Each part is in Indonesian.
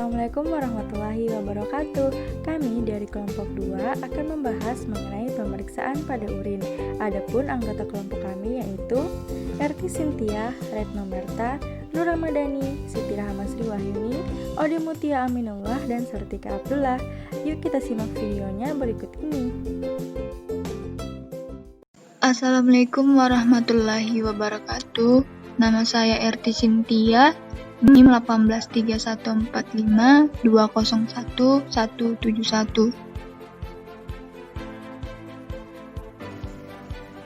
Assalamualaikum warahmatullahi wabarakatuh. Kami dari kelompok 2 akan membahas mengenai pemeriksaan pada urin. Adapun anggota kelompok kami yaitu Erti Sintia, Retno Merta, Nur Ramadhani, Siti Rahmasri Wahyuni, Ode Mutia Aminullah, dan Sertika Abdullah. Yuk kita simak videonya berikut ini. Assalamualaikum warahmatullahi wabarakatuh. Nama saya Erti Sintia, NIM 1831452011171.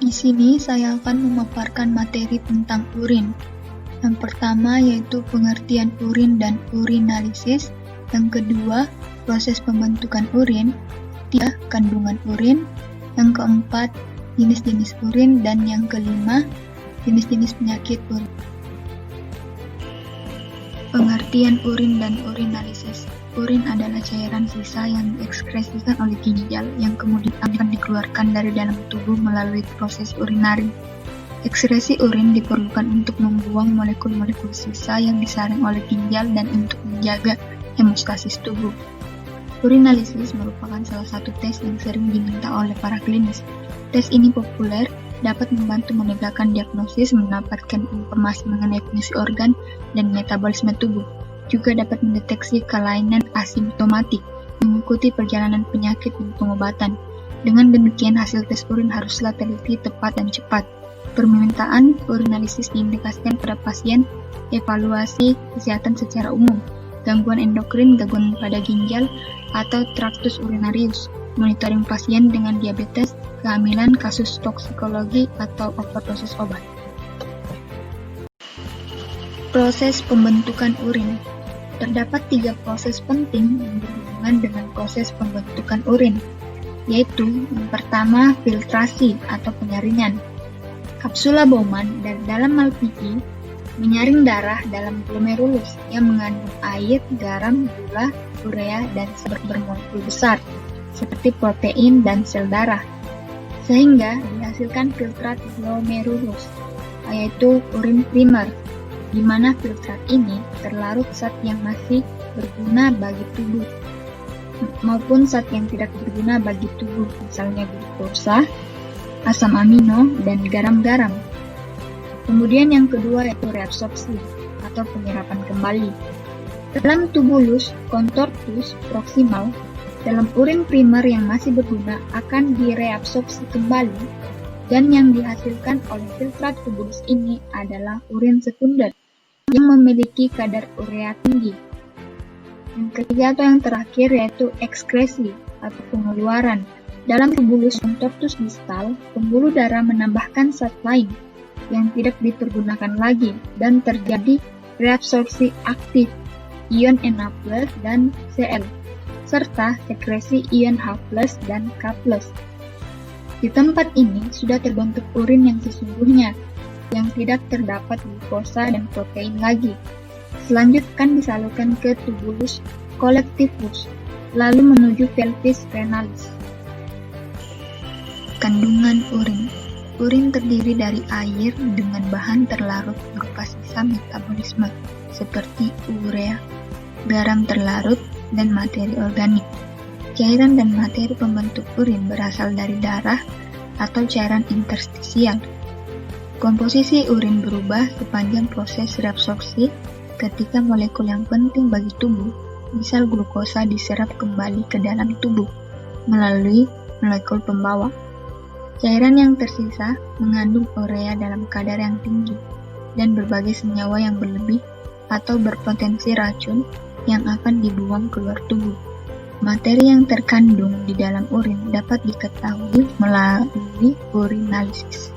Di sini saya akan memaparkan materi tentang urin. Yang pertama yaitu pengertian urin dan urinalisis. Yang kedua, proses pembentukan urin. Tiga, kandungan urin. Yang keempat, jenis-jenis urin. Dan yang kelima, jenis-jenis penyakit urin. Pengertian urin dan urinalisis. Urin adalah cairan sisa yang diekskresikan oleh ginjal yang kemudian akan dikeluarkan dari dalam tubuh melalui proses urinari. Ekskresi urin diperlukan untuk membuang molekul-molekul sisa yang disaring oleh ginjal dan untuk menjaga hemostasis tubuh. Urinalisis merupakan salah satu tes yang sering diminta oleh para klinis. Tes ini populer, dapat membantu menegakkan diagnosis, mendapatkan informasi mengenai fungsi organ dan metabolisme tubuh. Juga dapat mendeteksi kelainan asimptomatik, mengikuti perjalanan penyakit dan pengobatan. Dengan demikian, hasil tes urin haruslah teliti, tepat, dan cepat. Permintaan urinalisis diindikasikan pada pasien, evaluasi kesehatan secara umum, gangguan endokrin, gangguan pada ginjal, atau traktus urinarius, monitoring pasien dengan diabetes, kehamilan, kasus toksikologi, atau overdosis obat. Proses pembentukan urin. Terdapat 3 proses penting yang berhubungan dengan proses pembentukan urin, yaitu yang pertama filtrasi atau penyaringan. Kapsula Bowman dari dalam Malpighi menyaring darah dalam glomerulus yang mengandung air, garam, gula, urea, dan zat bermolekul besar seperti protein dan sel darah, sehingga dihasilkan filtrat glomerulus, yaitu urin primer, di mana filtrat ini terlarut zat yang masih berguna bagi tubuh maupun zat yang tidak berguna bagi tubuh, misalnya glukosa, asam amino, dan garam-garam. Kemudian yang kedua yaitu reabsorpsi atau penyerapan kembali. Dalam tubulus contortus proximal, dalam urin primer yang masih berguna akan direabsorpsi kembali, dan yang dihasilkan oleh filtrat tubulus ini adalah urin sekunder yang memiliki kadar urea tinggi. Yang ketiga atau yang terakhir yaitu ekskresi atau pengeluaran. Dalam tubulus contortus distal, pembuluh darah menambahkan zat lain yang tidak dipergunakan lagi dan terjadi reabsorpsi aktif ion Na+ dan Cl, serta sekresi ion H+ dan K+. Di tempat ini sudah terbentuk urin yang sesungguhnya, yang tidak terdapat glukosa dan protein lagi. Selanjutnya akan disalurkan ke tubulus collectivus, lalu menuju pelvis renalis. Kandungan urin. Urin terdiri dari air dengan bahan terlarut berupa sisa metabolisme seperti urea, garam terlarut, dan materi organik. Cairan dan materi pembentuk urin berasal dari darah atau cairan interstisial. Komposisi urin berubah sepanjang proses reabsorpsi ketika molekul yang penting bagi tubuh, misal glukosa, diserap kembali ke dalam tubuh melalui molekul pembawa. Cairan yang tersisa mengandung urea dalam kadar yang tinggi dan berbagai senyawa yang berlebih atau berpotensi racun yang akan dibuang keluar tubuh. Materi yang terkandung di dalam urin dapat diketahui melalui urinalisis.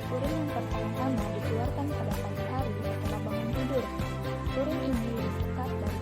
Urin yang pertama-tama dikeluarkan pada pagi hari setelah bangun tidur. Urin ini disekat dan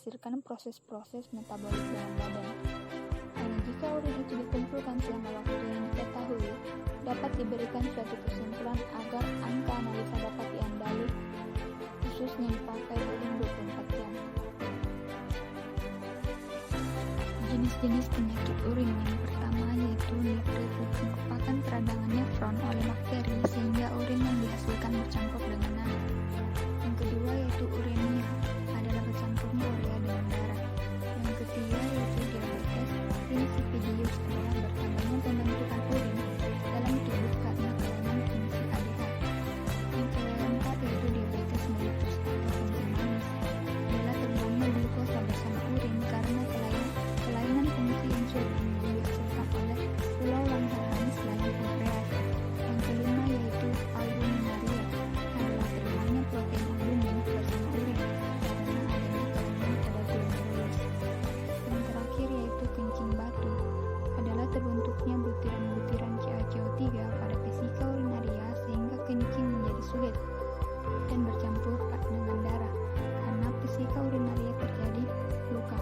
menghasilkan proses-proses metabolik dalam badan. Hanya jika urin itu dikumpulkan selama waktu yang diketahui, dapat diberikan suatu kesimpulan agar angka analisa dapat diandali, khususnya dipakai urin 24 jam. Jenis-jenis penyakit urin yang pertama yaitu nefritis, merupakan peradangan nefron oleh bakteri sehingga urin yang dihasilkan bercampur dengan nanah. Yang kedua yaitu uremia, adalah bercampurnya urea dengan darah. Yang ketiga yaitu diabetes insipidus, adalah bertambahnya pembentukan urin dalam tubuh karena kelainan fungsi ADH. Yang keempat yaitu diabetes mellitus atau kencing manis, adalah terbuangnya glukosa bersama urin karena kelainan fungsi insulin yang dihasilkan oleh pulau Langerhans dalam pankreas. Yang kelima yaitu albuminaria, adalah terbuangnya protein albumin bersama urin karena adanya kelainan pada glomerulus. Yang terakhir yaitu kencing batu, adalah terbentuknya butiran-butiran CaCO3 pada vesika urinaria sehingga kencing menjadi sulit dan bercampur dengan darah karena vesika urinaria terjadi luka.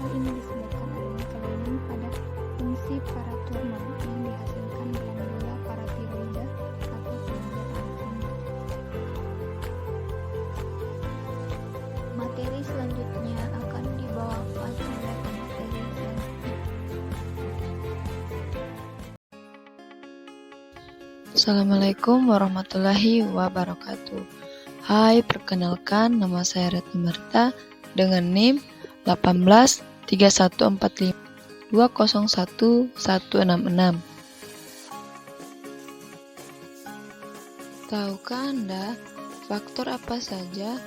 Hal ini disebabkan adanya kelainan pada fungsi parathormon yang dihasilkan glandula paratiroida atau kelenjar anak kandung. Materi selanjutnya akan dibawakan oleh pemateri selanjutnya. Assalamualaikum warahmatullahi wabarakatuh. Hai, perkenalkan nama saya Retno Marta dengan NIM 183145201166. Tahukah Anda faktor apa saja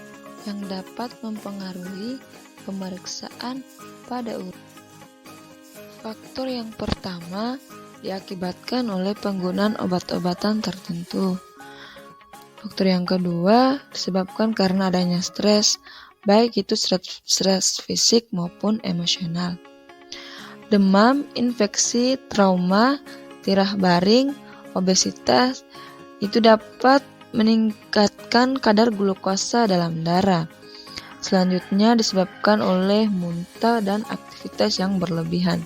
yang dapat mempengaruhi pemeriksaan pada urin? Faktor yang pertama diakibatkan oleh penggunaan obat-obatan tertentu. Faktor yang kedua disebabkan karena adanya stres, baik itu stres fisik maupun emosional. Demam, infeksi, trauma, tirah baring, obesitas itu dapat meningkatkan kadar glukosa dalam darah. Selanjutnya disebabkan oleh muntah dan aktivitas yang berlebihan.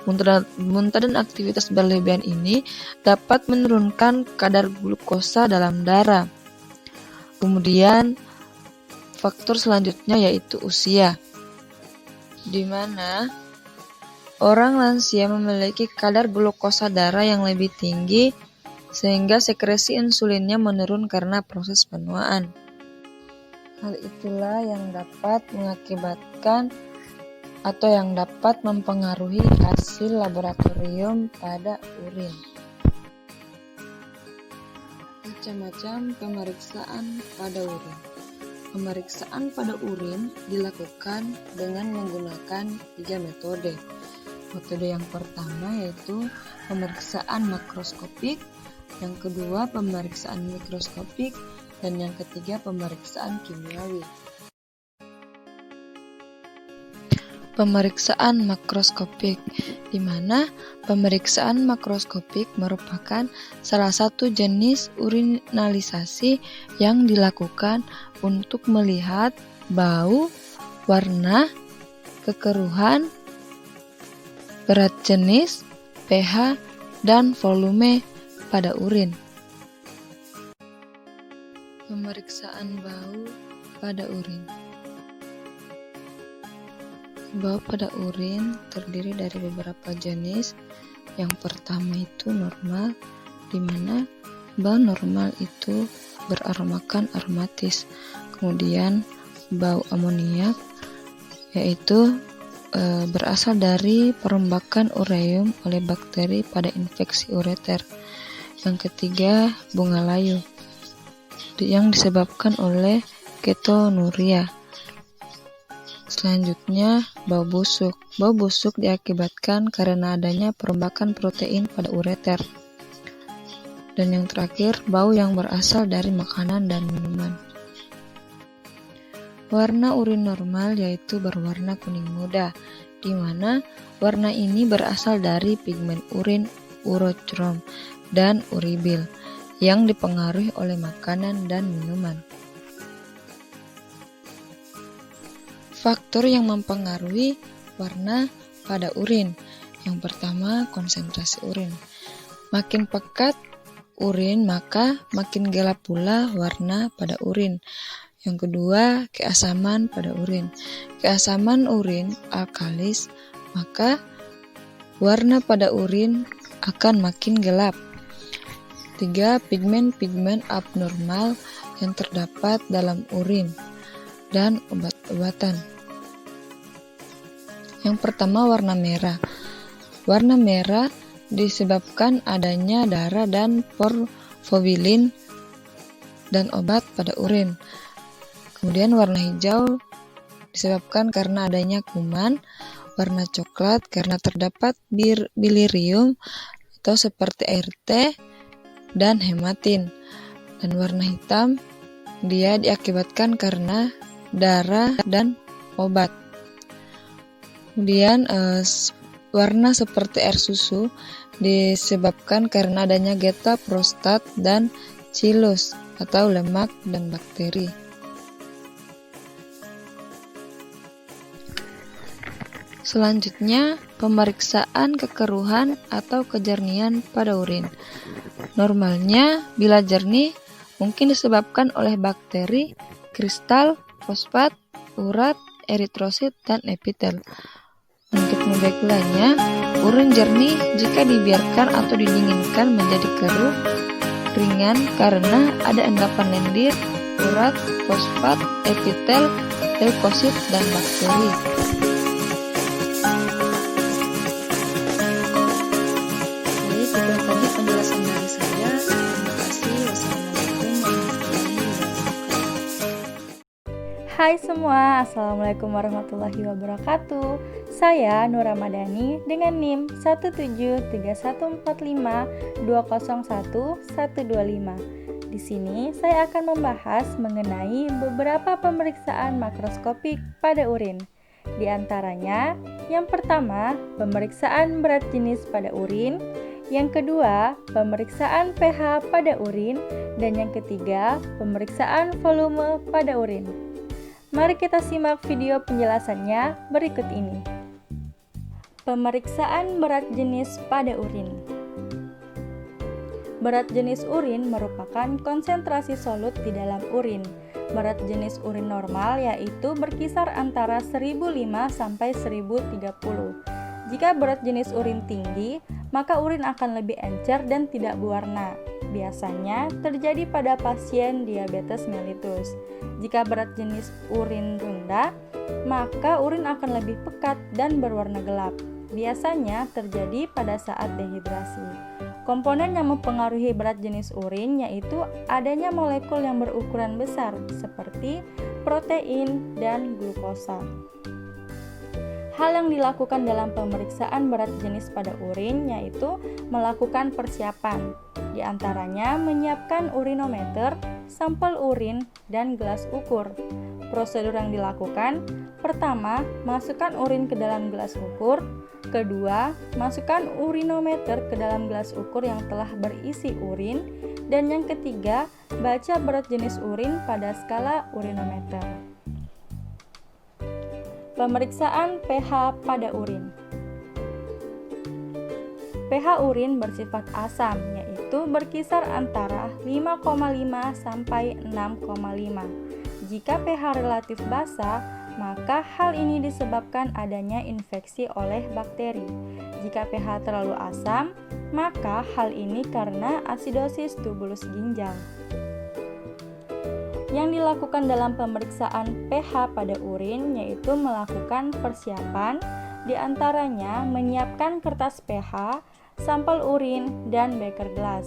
Muntah dan aktivitas berlebihan ini dapat menurunkan kadar glukosa dalam darah. Kemudian faktor selanjutnya yaitu usia, di mana orang lansia memiliki kadar glukosa darah yang lebih tinggi sehingga sekresi insulinnya menurun karena proses penuaan. Hal itulah yang dapat mengakibatkan atau yang dapat mempengaruhi hasil laboratorium pada urin. Macam-macam pemeriksaan pada urin. Pemeriksaan pada urin dilakukan dengan menggunakan 3 metode. Metode yang pertama yaitu pemeriksaan makroskopik, yang kedua pemeriksaan mikroskopik, dan yang ketiga pemeriksaan kimiawi. Pemeriksaan makroskopik, di mana pemeriksaan makroskopik merupakan salah satu jenis urinalisasi yang dilakukan untuk melihat bau, warna, kekeruhan, berat jenis, pH, dan volume pada urin. Pemeriksaan bau pada urin. Bau pada urin terdiri dari beberapa jenis. Yang pertama itu normal, di mana bau normal itu beraromakan aromatis. Kemudian bau amoniak, yaitu berasal dari perombakan ureum oleh bakteri pada infeksi ureter. Yang ketiga bunga layu, yang disebabkan oleh ketonuria. Selanjutnya, bau busuk. Bau busuk diakibatkan karena adanya perombakan protein pada ureter. Dan yang terakhir, bau yang berasal dari makanan dan minuman. Warna urin normal yaitu berwarna kuning muda, di mana warna ini berasal dari pigmen urin urochrom dan uribil yang dipengaruhi oleh makanan dan minuman. Faktor yang mempengaruhi warna pada urin. Yang pertama, konsentrasi urin. Makin pekat urin, maka makin gelap pula warna pada urin. Yang kedua, keasaman pada urin. Keasaman urin alkalis, maka warna pada urin akan makin gelap. 3. Pigmen-pigmen abnormal yang terdapat dalam urin dan obat-obatan. Yang pertama, warna merah. Warna merah disebabkan adanya darah dan porfobilin dan obat pada urin. Kemudian warna hijau disebabkan karena adanya kuman. Warna coklat karena terdapat bilirium atau seperti air teh dan hematin. Dan warna hitam dia diakibatkan karena darah dan obat. Kemudian warna seperti air susu disebabkan karena adanya geta prostat dan chilus atau lemak dan bakteri. Selanjutnya, pemeriksaan kekeruhan atau kejernihan pada urin. Normalnya, bila jernih, mungkin disebabkan oleh bakteri, kristal, fosfat, urat, eritrosit, dan epitel. Untuk molekulernya, urin jernih jika dibiarkan atau didinginkan menjadi keruh, ringan karena ada endapan lendir, urat, fosfat, epitel, leukosit, dan bakteri. Penjelasan dari saya. Terima kasih. Wassalamualaikum warahmatullahi wabarakatuh. Hai semua, Assalamualaikum warahmatullahi wabarakatuh. Saya Nur Ramadhani dengan NIM 1731452011125. Di sini saya akan membahas mengenai beberapa pemeriksaan makroskopik pada urin. Di antaranya, yang pertama, pemeriksaan berat jenis pada urin. Yang kedua, pemeriksaan pH pada urin, dan yang ketiga, pemeriksaan volume pada urin. Mari kita simak video penjelasannya berikut ini. Pemeriksaan berat jenis pada urin. Berat jenis urin merupakan konsentrasi solut di dalam urin. Berat jenis urin normal yaitu berkisar antara 1005 sampai 1030. Jika berat jenis urin tinggi, maka urin akan lebih encer dan tidak berwarna. Biasanya terjadi pada pasien diabetes mellitus. Jika berat jenis urin rendah, maka urin akan lebih pekat dan berwarna gelap. Biasanya terjadi pada saat dehidrasi. Komponen yang mempengaruhi berat jenis urin yaitu adanya molekul yang berukuran besar seperti protein dan glukosa. Hal yang dilakukan dalam pemeriksaan berat jenis pada urin yaitu melakukan persiapan, di antaranya menyiapkan urinometer, sampel urin, dan gelas ukur. Prosedur yang dilakukan, pertama, masukkan urin ke dalam gelas ukur. Kedua, masukkan urinometer ke dalam gelas ukur yang telah berisi urin. Dan yang ketiga, baca berat jenis urin pada skala urinometer. Pemeriksaan pH pada urin. pH urin bersifat asam, yaitu berkisar antara 5,5 sampai 6,5. Jika pH relatif basa, maka hal ini disebabkan adanya infeksi oleh bakteri. Jika pH terlalu asam, maka hal ini karena asidosis tubulus ginjal. Yang dilakukan dalam pemeriksaan pH pada urin yaitu melakukan persiapan, diantaranya menyiapkan kertas pH, sampel urin, dan beker gelas.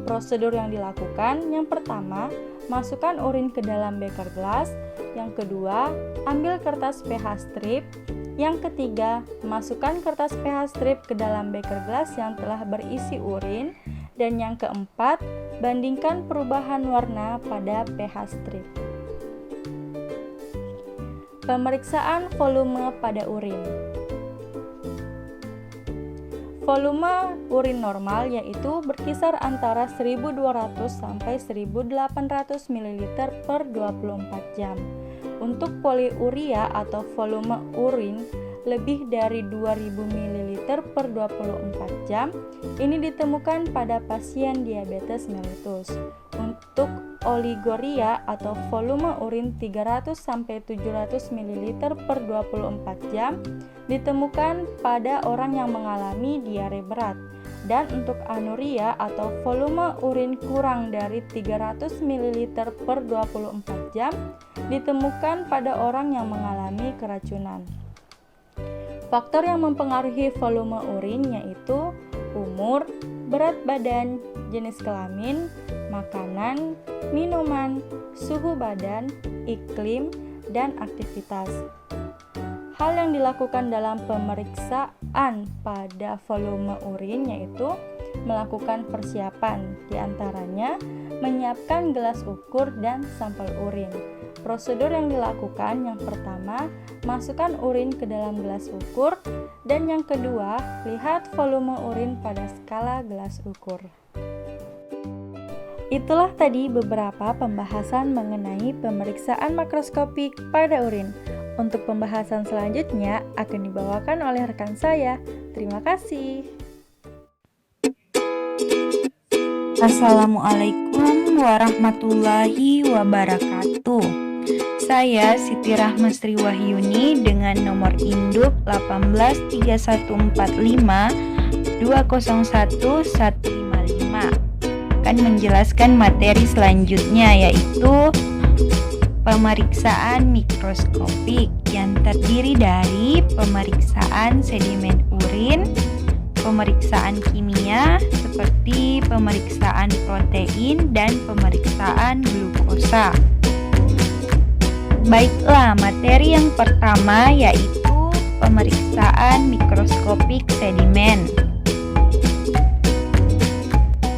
Prosedur yang dilakukan, yang pertama, masukkan urin ke dalam beker gelas. Yang kedua, ambil kertas pH strip. Yang ketiga, masukkan kertas pH strip ke dalam beker gelas yang telah berisi urin. Dan yang keempat, bandingkan perubahan warna pada pH strip. Pemeriksaan volume pada urin. Volume urin normal yaitu berkisar antara 1200 sampai 1800 ml per 24 jam. Untuk poliuria atau volume urin lebih dari 2000 ml per 24 jam, ini ditemukan pada pasien diabetes mellitus. Untuk oliguria atau volume urin 300-700 ml per 24 jam, ditemukan pada orang yang mengalami diare berat. Dan untuk anuria atau volume urin kurang dari 300 ml per 24 jam, ditemukan pada orang yang mengalami keracunan. Faktor yang mempengaruhi volume urin yaitu umur, berat badan, jenis kelamin, makanan, minuman, suhu badan, iklim, dan aktivitas. Hal yang dilakukan dalam pemeriksaan pada volume urin yaitu melakukan persiapan, diantaranya menyiapkan gelas ukur dan sampel urin. Prosedur yang dilakukan yang pertama, masukkan urin ke dalam gelas ukur, dan yang kedua, lihat volume urin pada skala gelas ukur. Itulah tadi beberapa pembahasan mengenai pemeriksaan makroskopik pada urin. Untuk pembahasan selanjutnya akan dibawakan oleh rekan saya. Terima kasih. Assalamualaikum warahmatullahi wabarakatuh. Saya Siti Rahmasri Wahyuni dengan nomor induk 18345201155 akan menjelaskan materi selanjutnya, yaitu pemeriksaan mikroskopik yang terdiri dari pemeriksaan sedimen urin, pemeriksaan kimia seperti pemeriksaan protein dan pemeriksaan glukosa. Baiklah, materi yang pertama yaitu pemeriksaan mikroskopik sedimen.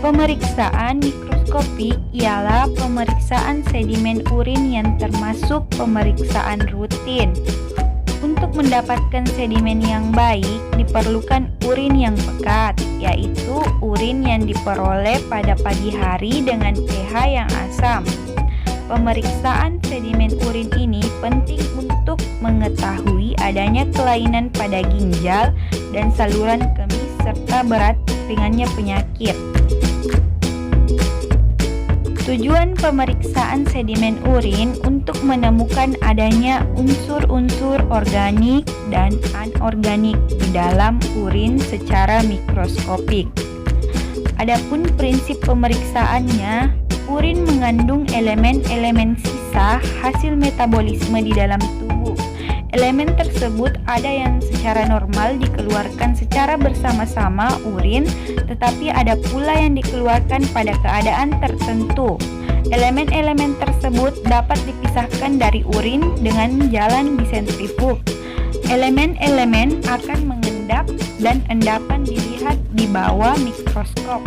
Pemeriksaan mikroskopik ialah pemeriksaan sedimen urin yang termasuk pemeriksaan rutin. Untuk mendapatkan sedimen yang baik, diperlukan urin yang pekat, yaitu urin yang diperoleh pada pagi hari dengan pH yang asam. Pemeriksaan sedimen urin ini penting untuk mengetahui adanya kelainan pada ginjal dan saluran kemih serta berat ringannya penyakit. Tujuan pemeriksaan sedimen urin untuk menemukan adanya unsur-unsur organik dan anorganik di dalam urin secara mikroskopik. Adapun prinsip pemeriksaannya, urin mengandung elemen-elemen sisa hasil metabolisme di dalam tubuh. Elemen tersebut ada yang secara normal dikeluarkan secara bersama-sama urin, tetapi ada pula yang dikeluarkan pada keadaan tertentu. Elemen-elemen tersebut dapat dipisahkan dari urin dengan jalan disentrifug. Elemen-elemen akan mengendap dan endapan dilihat di bawah mikroskop.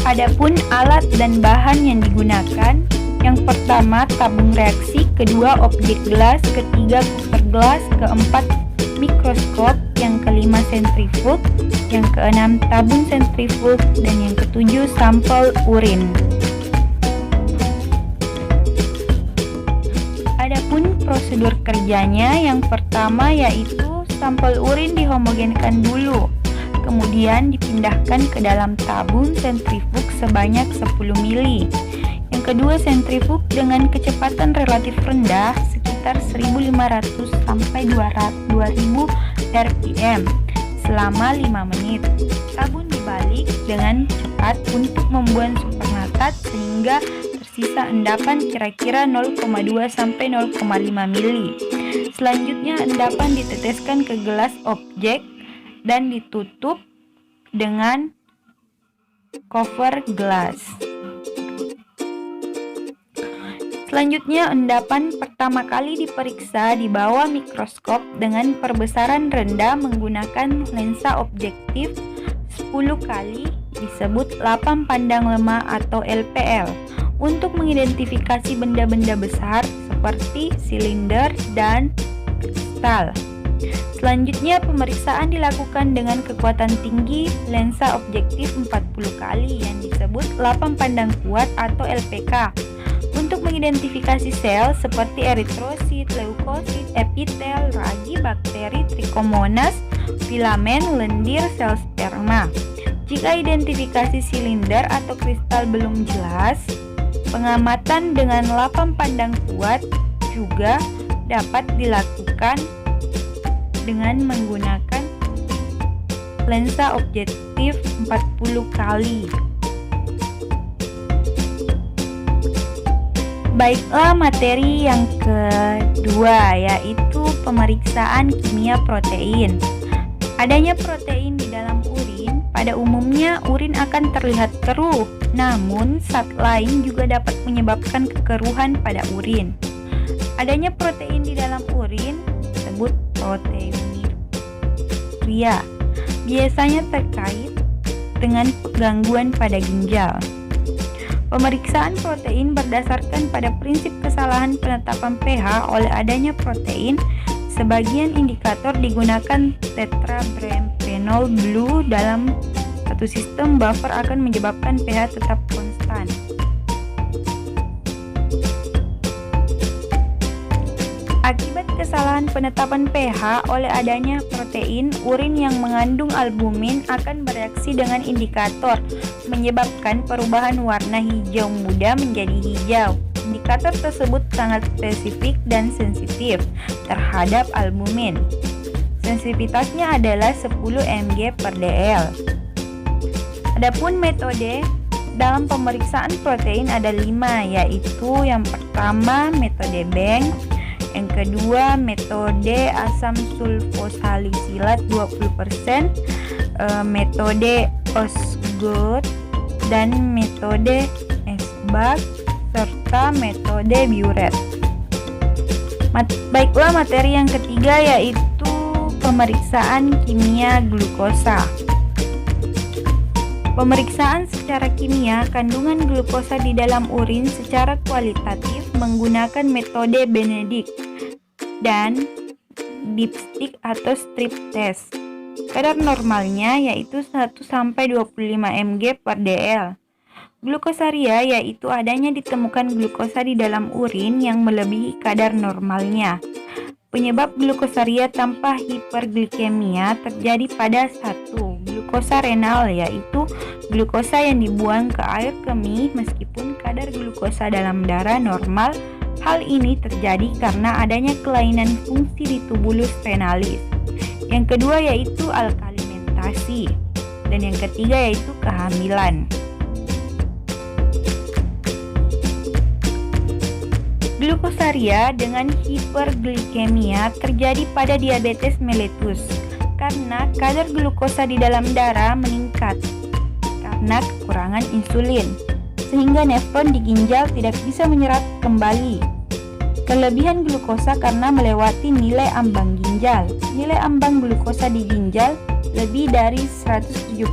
Adapun alat dan bahan yang digunakan, yang pertama tabung reaksi, kedua objek gelas, ketiga kuper gelas, keempat mikroskop, yang kelima sentrifug, yang keenam tabung sentrifug, dan yang ketujuh sampel urin. Adapun prosedur kerjanya, yang pertama yaitu sampel urin dihomogenkan dulu, kemudian dipindahkan ke dalam tabung sentrifug sebanyak 10 ml. Yang kedua, sentrifug dengan kecepatan relatif rendah sekitar 1500 sampai 2000 rpm selama 5 menit. Sabun dibalik dengan cepat untuk membuat supernatat sehingga tersisa endapan kira-kira 0,2 sampai 0,5 ml. Selanjutnya endapan diteteskan ke gelas objek dan ditutup dengan cover gelas. Selanjutnya, endapan pertama kali diperiksa di bawah mikroskop dengan perbesaran rendah menggunakan lensa objektif 10 kali, disebut lapang pandang lemah atau LPL, untuk mengidentifikasi benda-benda besar seperti silinder dan kristal. Selanjutnya, pemeriksaan dilakukan dengan kekuatan tinggi lensa objektif 40 kali yang disebut lapang pandang kuat atau LPK, untuk mengidentifikasi sel seperti eritrosit, leukosit, epitel, ragi, bakteri, trichomonas, filamen, lendir, sel sperma. Jika identifikasi silinder atau kristal belum jelas, pengamatan dengan lapang pandang kuat juga dapat dilakukan dengan menggunakan lensa objektif 40 kali. Baiklah, materi yang kedua yaitu pemeriksaan kimia protein. Adanya protein di dalam urin, pada umumnya urin akan terlihat keruh, namun zat lain juga dapat menyebabkan kekeruhan pada urin. Adanya protein di dalam urin disebut proteinuria, biasanya terkait dengan gangguan pada ginjal. Pemeriksaan protein berdasarkan pada prinsip kesalahan penetapan pH oleh adanya protein. Sebagian indikator digunakan tetrabrenol blue dalam satu sistem buffer akan menyebabkan pH tetap konstan. Akibat kesalahan penetapan pH oleh adanya protein, urin yang mengandung albumin akan bereaksi dengan indikator, menyebabkan perubahan warna hijau muda menjadi hijau. Indikator tersebut sangat spesifik dan sensitif terhadap albumin. Sensitivitasnya adalah 10 mg/dl. Adapun metode dalam pemeriksaan protein ada 5, yaitu yang pertama metode Bank, yang kedua metode asam sulfosalisilat 20%, metode Osgood dan metode Esbag serta metode Biuret. Baiklah, materi yang ketiga yaitu pemeriksaan kimia glukosa. Pemeriksaan secara kimia kandungan glukosa di dalam urin secara kualitatif menggunakan metode Benedict dan dipstick atau strip test. Kadar normalnya yaitu 1-25 mg/dl. Glukosaria yaitu adanya ditemukan glukosa di dalam urin yang melebihi kadar normalnya. Penyebab glukosaria tanpa hiperglikemia terjadi pada 1. Glukosa renal yaitu glukosa yang dibuang ke air kemih meskipun kadar glukosa dalam darah normal. Hal ini terjadi karena adanya kelainan fungsi di tubulus renalis. Yang kedua yaitu alkalimentasi. Dan yang ketiga yaitu kehamilan. Glukosaria dengan hiperglikemia terjadi pada diabetes mellitus karena kadar glukosa di dalam darah meningkat karena kekurangan insulin, sehingga nefron di ginjal tidak bisa menyerap kembali. Kelebihan glukosa karena melewati nilai ambang ginjal. Nilai ambang glukosa di ginjal lebih dari 170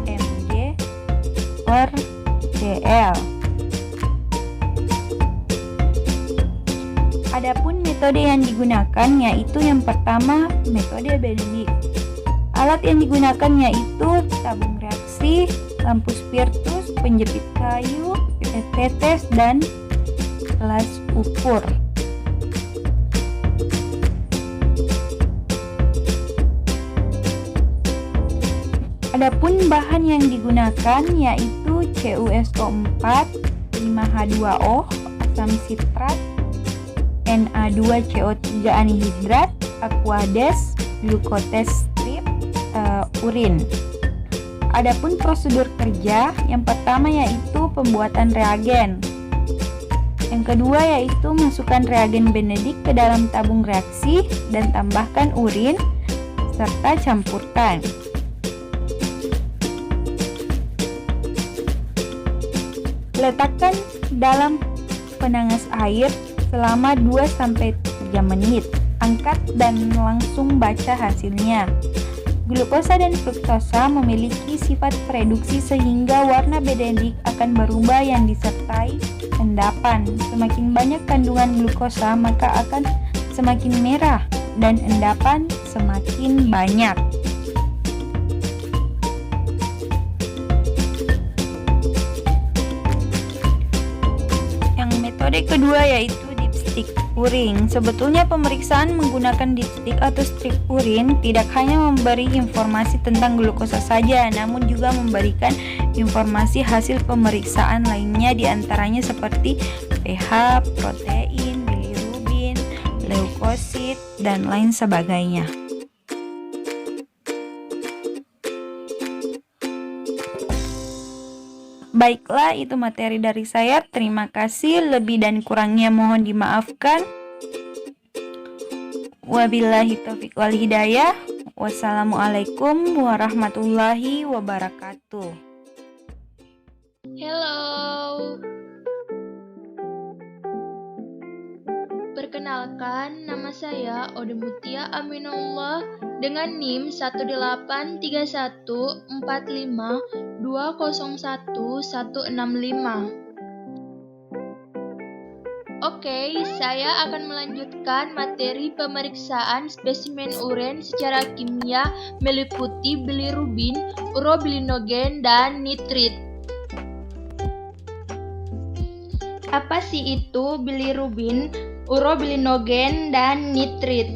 mg/dl. Adapun metode yang digunakan yaitu yang pertama metode Benedict. Alat yang digunakan yaitu tabung reaksi, lampu spiritus, penjepit kayu, pipet tetes, dan gelas ukur. Adapun bahan yang digunakan yaitu CuSO4, 5H2O, asam sitrat, Na2CO3 anhidrat, Aquades, glukotes strip, urin. Adapun prosedur kerja, yang pertama yaitu pembuatan reagen. Yang kedua yaitu masukkan reagen Benedict ke dalam tabung reaksi dan tambahkan urin serta campurkan. Letakkan dalam penangas air selama 2-3 menit. Angkat dan langsung baca hasilnya. Glukosa dan fruktosa memiliki sifat reduksi sehingga warna Benedict akan berubah yang disertai endapan. Semakin banyak kandungan glukosa maka akan semakin merah dan endapan semakin banyak. Metode kedua yaitu dipstick urin. Sebetulnya pemeriksaan menggunakan dipstick atau strip urin tidak hanya memberi informasi tentang glukosa saja, namun juga memberikan informasi hasil pemeriksaan lainnya, diantaranya seperti pH, protein, bilirubin, leukosit, dan lain sebagainya. Baiklah, itu materi dari saya. Terima kasih. Lebih dan kurangnya mohon dimaafkan. Wabillahi taufiq wal hidayah. Wassalamualaikum warahmatullahi wabarakatuh. Hello. Perkenalkan, nama saya Ode Mutia Aminullah dengan NIM 1835452011165. Oke, saya akan melanjutkan materi pemeriksaan spesimen urin secara kimia meliputi bilirubin, urobilinogen, dan nitrit. Apa sih itu bilirubin, urobilinogen, dan nitrit?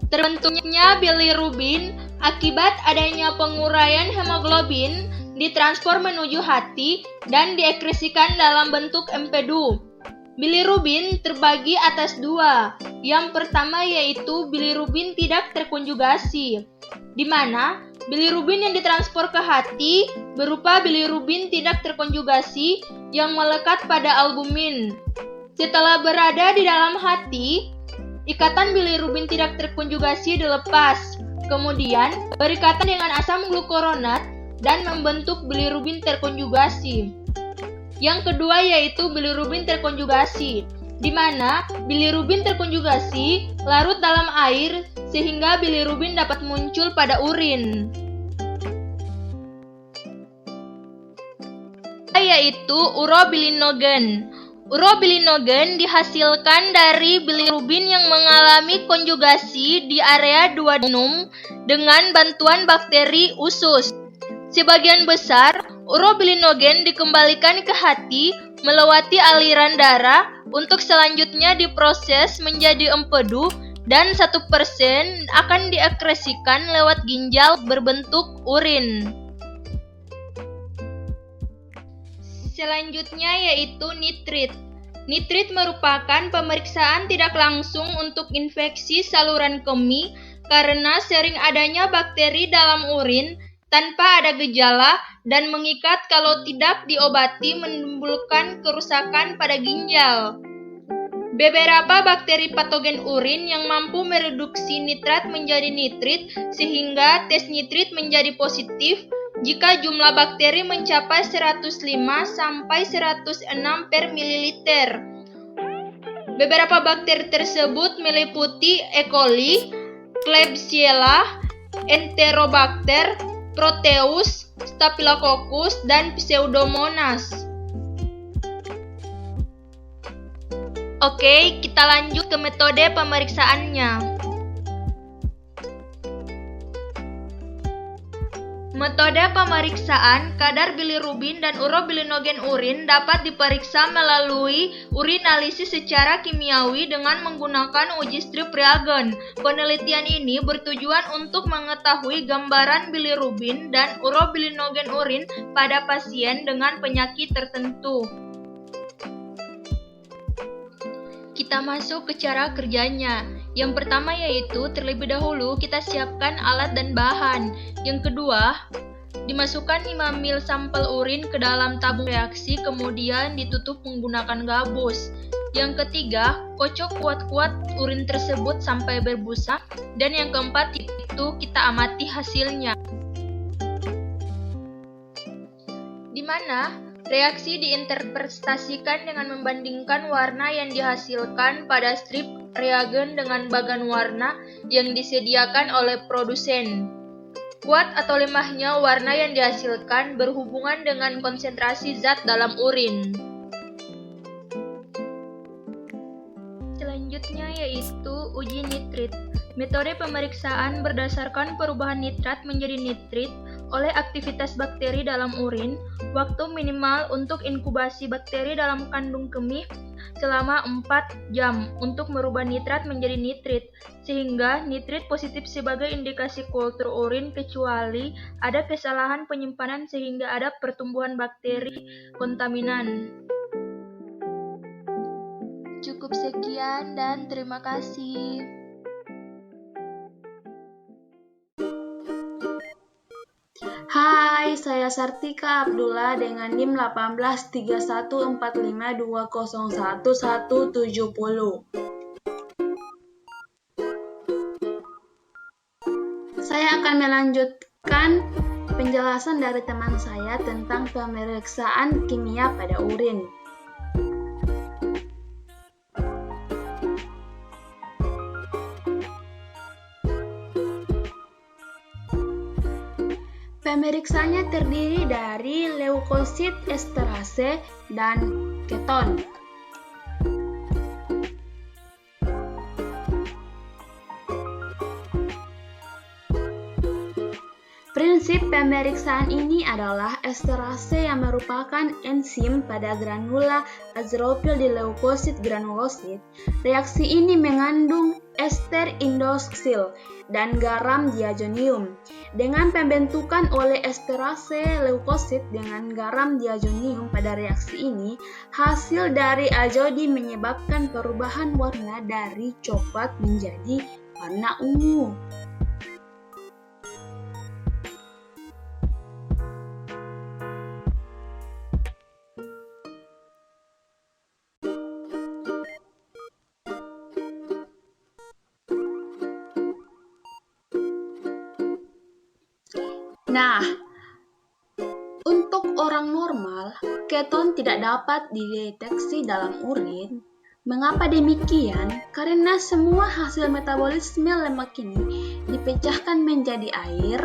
Terbentuknya bilirubin akibat adanya penguraian hemoglobin ditransfer menuju hati dan diekskresikan dalam bentuk empedu. Bilirubin terbagi atas dua. Yang pertama yaitu bilirubin tidak terkonjugasi, di mana bilirubin yang ditransfer ke hati berupa bilirubin tidak terkonjugasi yang melekat pada albumin. Setelah berada di dalam hati, ikatan bilirubin tidak terkonjugasi dilepas, kemudian berikatan dengan asam glukuronat dan membentuk bilirubin terkonjugasi. Yang kedua yaitu bilirubin terkonjugasi, di mana bilirubin terkonjugasi larut dalam air sehingga bilirubin dapat muncul pada urin. Yaitu urobilinogen. Urobilinogen dihasilkan dari bilirubin yang mengalami konjugasi di area duodenum dengan bantuan bakteri usus. Sebagian besar urobilinogen dikembalikan ke hati melewati aliran darah untuk selanjutnya diproses menjadi empedu dan 1% akan diekskresikan lewat ginjal berbentuk urin. Selanjutnya yaitu nitrit. Nitrit merupakan pemeriksaan tidak langsung untuk infeksi saluran kemih karena sering adanya bakteri dalam urin tanpa ada gejala dan mengikat kalau tidak diobati menimbulkan kerusakan pada ginjal. Beberapa bakteri patogen urin yang mampu mereduksi nitrat menjadi nitrit sehingga tes nitrit menjadi positif jika jumlah bakteri mencapai 105 sampai 106 per mililiter. Beberapa bakteri tersebut meliputi E. coli, Klebsiella, Enterobacter, Proteus, Staphylococcus, dan Pseudomonas. Oke, kita lanjut ke metode pemeriksaannya. Metode pemeriksaan kadar bilirubin dan urobilinogen urin dapat diperiksa melalui urinalisis secara kimiawi dengan menggunakan uji strip reagen. Penelitian ini bertujuan untuk mengetahui gambaran bilirubin dan urobilinogen urin pada pasien dengan penyakit tertentu. Kita masuk ke cara kerjanya. Yang pertama yaitu terlebih dahulu kita siapkan alat dan bahan. Yang kedua, dimasukkan 5 ml sampel urin ke dalam tabung reaksi kemudian ditutup menggunakan gabus. Yang ketiga, kocok kuat-kuat urin tersebut sampai berbusa. Dan yang keempat itu kita amati hasilnya. Di mana reaksi diinterpretasikan dengan membandingkan warna yang dihasilkan pada strip reagen dengan bagan warna yang disediakan oleh produsen. Kuat atau lemahnya warna yang dihasilkan berhubungan dengan konsentrasi zat dalam urin. Selanjutnya yaitu uji nitrit. Metode pemeriksaan berdasarkan perubahan nitrat menjadi nitrit. oleh aktivitas bakteri dalam urin, waktu minimal untuk inkubasi bakteri dalam kandung kemih selama 4 jam untuk merubah nitrat menjadi nitrit, sehingga nitrit positif sebagai indikasi kultur urin kecuali ada kesalahan penyimpanan sehingga ada pertumbuhan bakteri kontaminan. Cukup sekian dan terima kasih. Hai, saya Sartika Abdullah dengan NIM 1831452011170. Saya akan melanjutkan penjelasan dari teman saya tentang pemeriksaan kimia pada urin. Pemeriksaannya terdiri dari leukosit, esterase, dan keton. Prinsip pemeriksaan ini adalah esterase yang merupakan enzim pada granula azrofil di leukosit granulosit. Reaksi ini mengandung ester indoksil dan garam diazonium. Dengan pembentukan oleh esterase leukosit dengan garam diazonium pada reaksi ini, hasil dari azodi menyebabkan perubahan warna dari coklat menjadi warna ungu. Nah, untuk orang normal, keton tidak dapat dideteksi dalam urin. Mengapa demikian? Karena semua hasil metabolisme lemak ini dipecahkan menjadi air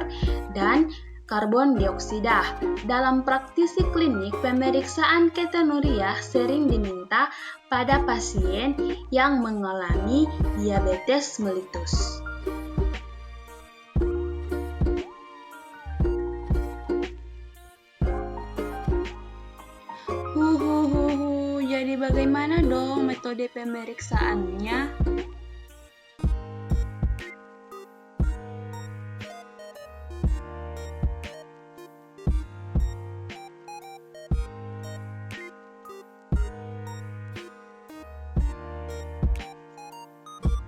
dan karbon dioksida. Dalam praktisi klinik, pemeriksaan ketonuria sering diminta pada pasien yang mengalami diabetes mellitus. Jadi bagaimana dong metode pemeriksaannya?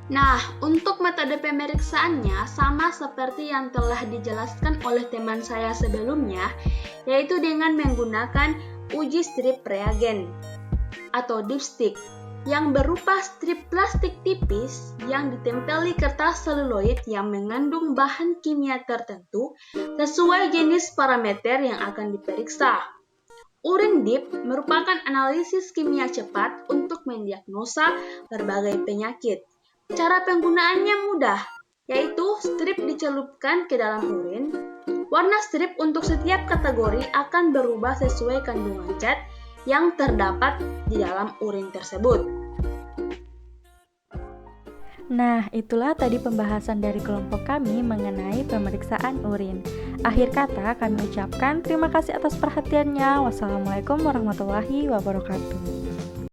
Nah, untuk metode pemeriksaannya sama seperti yang telah dijelaskan oleh teman saya sebelumnya, yaitu dengan menggunakan uji strip reagen atau dipstick yang berupa strip plastik tipis yang ditempeli kertas seluloid yang mengandung bahan kimia tertentu sesuai jenis parameter yang akan diperiksa. Urin dip merupakan analisis kimia cepat untuk mendiagnosa berbagai penyakit. Cara penggunaannya mudah, yaitu strip dicelupkan ke dalam urin. Warna strip untuk setiap kategori akan berubah sesuai kandungan zat yang terdapat di dalam urin tersebut. Nah, itulah tadi pembahasan dari kelompok kami mengenai pemeriksaan urin. Akhir kata, kami ucapkan terima kasih atas perhatiannya. Wassalamualaikum warahmatullahi wabarakatuh.